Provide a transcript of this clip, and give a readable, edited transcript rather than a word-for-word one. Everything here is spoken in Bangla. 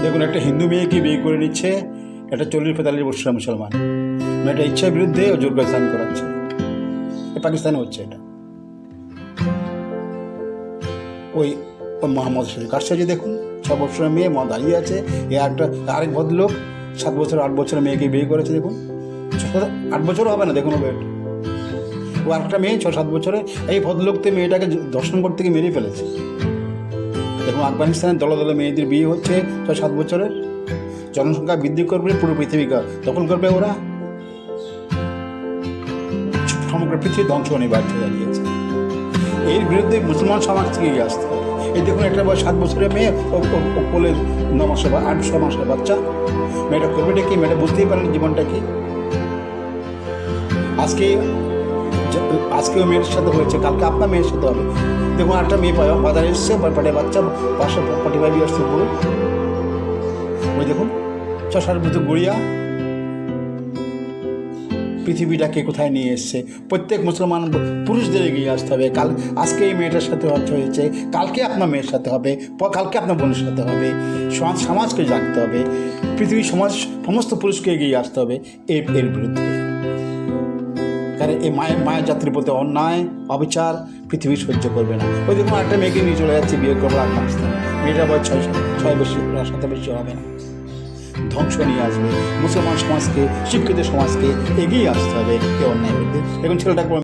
দেখুন, একটা হিন্দু মেয়েকে বিয়ে করে নিচ্ছে একটা 40-45 বছরের মুসলমান। মেয়েটা ইচ্ছার বিরুদ্ধে ও জোর করে সাইন করাচ্ছে। পাকিস্তানে হচ্ছে এটা। ওই মোহাম্মদ শরীফ কারসাজি দেখুন, 6 বছরের মেয়ে দাঁড়িয়ে আছে। আরেক ভদ্রলোক 7 বছর 8 বছরের মেয়েকে বিয়ে করেছে। দেখুন, 8 বছরও হবে না, দেখুন ওয়েট। ও আরেকটা মেয়ে 6-7 বছরে। এই ভদ্রলোকতে মেয়েটাকে দর্শন করতে গিয়ে মেরে ফেলেছে। দেখুন, আফগানিস্তানের দলে দলে মেয়েদের বিয়ে হচ্ছে 6-7 বছরের। জনসংখ্যা বৃদ্ধি করবে, পুরো পৃথিবীকে দখল করবে ওরা। সমগ্র পৃথিবী ধ্বংস নিয়ে বাড়তে দাঁড়িয়েছে। এর বিরুদ্ধে মুসলমান সমাজ থেকে এগিয়ে আসতে হবে। এই দেখুন, একটা 7 বছরের মেয়ে, ও কোলে 9 মাসের 8 মাসের বাচ্চা। মেয়েটা করবেটা কি? মেয়েটা বুঝতেই পারেন জীবনটা কি। আজকে ও মেয়ের সাথে হয়েছে, কালকে আপনার মেয়ের সাথে হবে। দেখুন, একটা মেয়ে বাজারে এসছে, পেটে বাচ্চা, পাশে 45 ইয়ার্স পুরো। ওই দেখুন, 6-7 বছর গড়িয়া পৃথিবীটাকে কোথায় নিয়ে এসছে। প্রত্যেক মুসলমান পুরুষদের এগিয়ে আসতে হবে। আজকে এই মেয়েটার সাথে হয়েছে, কালকে আপনার মেয়ের সাথে হবে, কালকে আপনার বোনের সাথে হবে। সমাজকে জাগতে হবে, পৃথিবীর সমস্ত পুরুষকে এগিয়ে আসতে হবে এর বিরুদ্ধে। কারণ এই মায়ের জাতির প্রতি অন্যায় অবিচার পৃথিবী সহ্য করবে না। ওই দেখুন, একটা মেয়েকে নিয়ে চলে যাচ্ছে বিয়ে করবো আফগানিস্তান। মেয়েটা বয়স 6 বেশি, 7 বেশি হবে না। ধ্বংস নিয়ে আসবে মুসলমান সমাজকে, শিক্ষিত সমাজকে এগিয়ে আসতে হবে এই অন্যায়ের বিরুদ্ধে। দেখুন, ছেলেটা